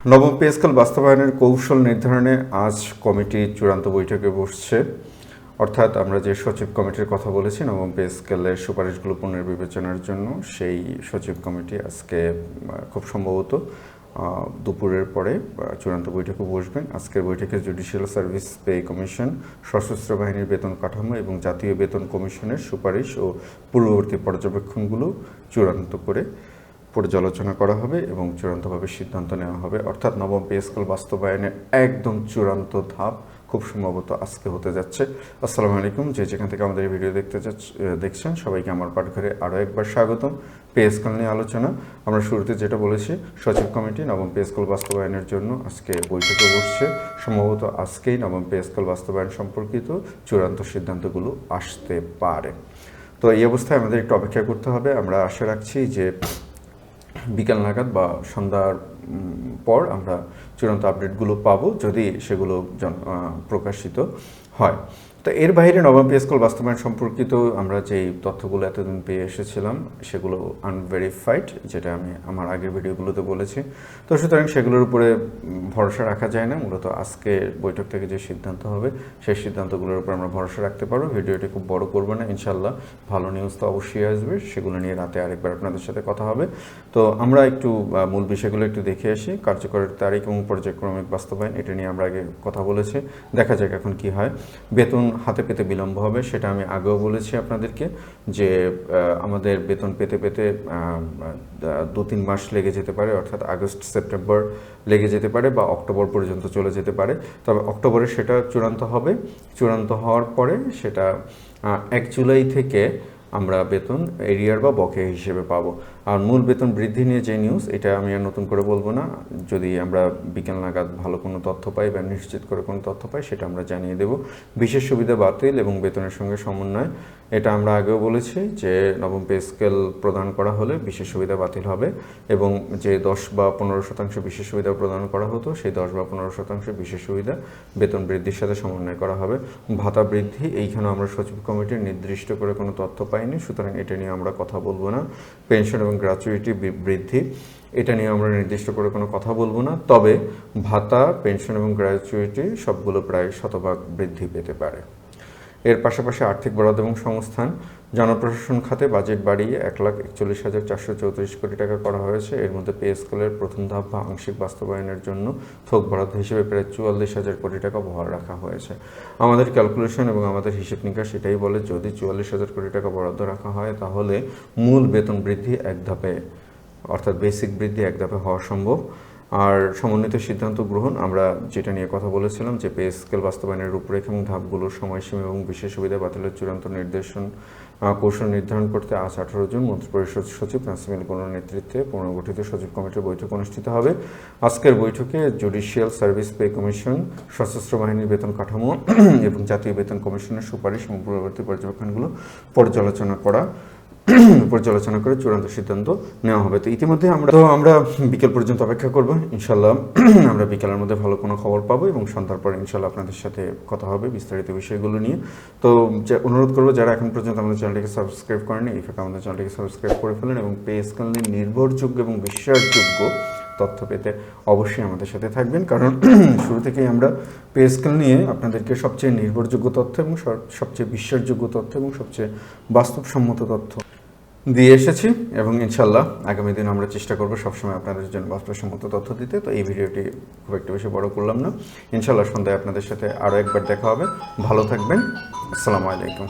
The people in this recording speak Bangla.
নবম পে স্কেল বাস্তবায়নের কৌশল নির্ধারণে আজ কমিটি চূড়ান্ত বৈঠকে বসছে। অর্থাৎ আমরা যে সচিব কমিটির কথা বলেছি নবম পে স্কেলের সুপারিশগুলো পুনর্বিবেচনার জন্য, সেই সচিব কমিটি আজকে খুব সম্ভবত দুপুরের পরে চূড়ান্ত বৈঠকে বসবেন। আজকের বৈঠকে জুডিশিয়াল সার্ভিস পে কমিশন, সশস্ত্র বাহিনীর বেতন কাঠামো এবং জাতীয় বেতন কমিশনের সুপারিশ ও পূর্ববর্তী পর্যবেক্ষণগুলো চূড়ান্ত করে পর্যালোচনা করা হবে এবং চূড়ান্তভাবে সিদ্ধান্ত নেওয়া হবে। অর্থাৎ নবম পে স্কেল বাস্তবায়নের একদম চূড়ান্ত ধাপ খুব সম্ভবত আজকে হতে যাচ্ছে। আসসালামু আলাইকুম, যেখান থেকে আমাদের এই ভিডিও দেখছেন সবাইকে আমার পাঠঘরে আরও একবার স্বাগতম। পে স্কেল নিয়ে আলোচনা। আমরা শুরুতে যেটা বলেছি, সচিব কমিটি নবম পে স্কেল বাস্তবায়নের জন্য আজকে বৈঠকে বসছে। সম্ভবত আজকেই নবম পে স্কেল বাস্তবায়ন সম্পর্কিত চূড়ান্ত সিদ্ধান্তগুলো আসতে পারে। তো এই অবস্থায় আমাদের একটু অপেক্ষা করতে হবে। আমরা আশা রাখছি যে বিকাল নাগাদ বা সন্ধ্যার পর আমরা চূড়ান্ত আপডেটগুলো পাবো, যদি সেগুলো প্রকাশিত হয়। তো এর বাইরে নবম পে স্কেল বাস্তবায়ন সম্পর্কিত আমরা যেই তথ্যগুলো এতদিন পেয়ে এসেছিলাম সেগুলো আনভেরিফাইড, যেটা আমি আমার আগের ভিডিওগুলোতে বলেছি। তো সুতরাং সেগুলোর উপরে ভরসা রাখা যায় না। মূলত আজকে বৈঠক থেকে যে সিদ্ধান্ত হবে সেই সিদ্ধান্তগুলোর উপর আমরা ভরসা রাখতে পারবো। ভিডিওটি খুব বড় করবো না, ইনশাল্লাহ ভালো নিউজ তো অবশ্যই আসবে, সেগুলো নিয়ে রাতে আরেকবার আপনাদের সাথে কথা হবে। তো আমরা একটু মূল বিষয়গুলো একটু দেখে আসি। কার্যকরের তারিখ এবং পর্যায়ক্রমিক বাস্তবায়ন, এটা নিয়ে আমরা আগে কথা বলেছি। দেখা যাক এখন কি হয়। বেতন হাতে পেতে বিলম্ব হবে, সেটা আমি আগেও বলেছি আপনাদেরকে যে আমাদের বেতন পেতে 2-3 মাস লেগে যেতে পারে, অর্থাৎ আগস্ট সেপ্টেম্বর লেগে যেতে পারে বা অক্টোবর পর্যন্ত চলে যেতে পারে। তবে অক্টোবরে সেটা চূড়ান্ত হবে। চূড়ান্ত হওয়ার পরে সেটা 1 জুলাই থেকে আমরা বেতন এরিয়ার বা বকেয়া হিসেবে পাবো। আর মূল বেতন বৃদ্ধি নিয়ে যে নিউজ, এটা আমি আর নতুন করে বলবো না। যদি আমরা বিকেল নাগাদ ভালো কোনো তথ্য পাই বা নিশ্চিত করে কোনো তথ্য পাই সেটা আমরা জানিয়ে দেব। বিশেষ সুবিধা বাতিল এবং বেতনের সঙ্গে সমন্বয়, এটা আমরা আগেও বলেছি যে নবম পে স্কেল প্রদান করা হলে বিশেষ সুবিধা বাতিল হবে এবং যে 10 বা 15% বিশেষ সুবিধা প্রদান করা হতো, সেই 10 বা 15% বিশেষ সুবিধা বেতন বৃদ্ধির সাথে সমন্বয় করা হবে। ভাতা বৃদ্ধি, এইখানেও আমরা সচিব কমিটির নির্দিষ্ট করে কোনো তথ্য পাইনি, সুতরাং এটা নিয়ে আমরা কথা বলবো না। পেনশন এবং গ্র্যাচুইটি বৃদ্ধি, এটা নিয়ে আমরা নির্দিষ্ট করে কোনো কথা বলবো না। তবে ভাতা, পেনশন এবং গ্র্যাচুইটি সবগুলো প্রায় শতভাগ বৃদ্ধি পেতে পারে। এর পাশাপাশি আর্থিক বরাদ্দ এবং সংস্থান, জনপ্রশাসন খাতে বাজেট বাড়িয়ে 1,41,434 কোটি টাকা করা হয়েছে। এর মধ্যে পে স্কেলের প্রথম ধাপ বা আংশিক বাস্তবায়নের জন্য থোক বরাদ্দ হিসেবে প্রায় 44,000 কোটি টাকা বহাল রাখা হয়েছে। আমাদের ক্যালকুলেশন এবং আমাদের হিসেব নিকাশ এটাই বলে, যদি 44,000 কোটি টাকা বরাদ্দ রাখা হয় তাহলে মূল বেতন বৃদ্ধি এক ধাপে, অর্থাৎ বেসিক বৃদ্ধি এক ধাপে হওয়া সম্ভব। আর সমন্বিত সিদ্ধান্ত গ্রহণ, আমরা যেটা নিয়ে কথা বলেছিলাম যে পে স্কেল বাস্তবায়নের রূপরেখা এবং ধাপগুলোর সময়সীমা এবং বিশেষ সুবিধা বাতিলের চূড়ান্ত নির্দেশন কৌশল নির্ধারণ করতে আজ 18 জুন মন্ত্রিপরিষদ সচিব নাসিমুল কোনোর নেতৃত্বে পুনর্গঠিত সচিব কমিটির বৈঠক অনুষ্ঠিত হবে। আজকের বৈঠকে জুডিশিয়াল সার্ভিস পে কমিশন, সশস্ত্র বাহিনীর বেতন কাঠামো এবং জাতীয় বেতন কমিশনের সুপারিশ এবং পূর্ববর্তী পর্যবেক্ষণগুলো পর্যালোচনা করে চূড়ান্ত সিদ্ধান্ত নেওয়া হবে। তো ইতিমধ্যে আমরা বিকেল পর্যন্ত অপেক্ষা করব। ইনশাল্লাহ আমরা বিকেলের মধ্যে ভালো কোনো খবর পাবো এবং সন্ধ্যার পর ইনশাল্লাহ আপনাদের সাথে কথা হবে বিস্তারিত বিষয়গুলো নিয়ে। তো অনুরোধ করবো, যারা এখন পর্যন্ত আমাদের চ্যানেলটিকে সাবস্ক্রাইব করেনি, এই ফাঁকে আমাদের চ্যানেলটিকে সাবস্ক্রাইব করে ফেলেন এবং পে স্কেল নিয়ে নির্ভরযোগ্য এবং বিশ্বাসযোগ্য তথ্য পেতে অবশ্যই আমাদের সাথে থাকবেন। কারণ শুরু থেকেই আমরা পে স্কেল নিয়ে আপনাদেরকে সবচেয়ে নির্ভরযোগ্য তথ্য এবং সবচেয়ে বিশ্বাসযোগ্য তথ্য এবং সবচেয়ে বাস্তবসম্মত তথ্য দিয়ে এসেছি এবং ইনশাল্লাহ আগামী দিন আমরা চেষ্টা করবো সবসময় আপনাদের জন্য বাস্তবসম্মত তথ্য দিতে। তো এই ভিডিওটি খুব একটা বেশি বড় করলাম না। ইনশাল্লাহ সন্ধ্যায় আপনাদের সাথে আরও একবার দেখা হবে। ভালো থাকবেন। আসসালামু আলাইকুম।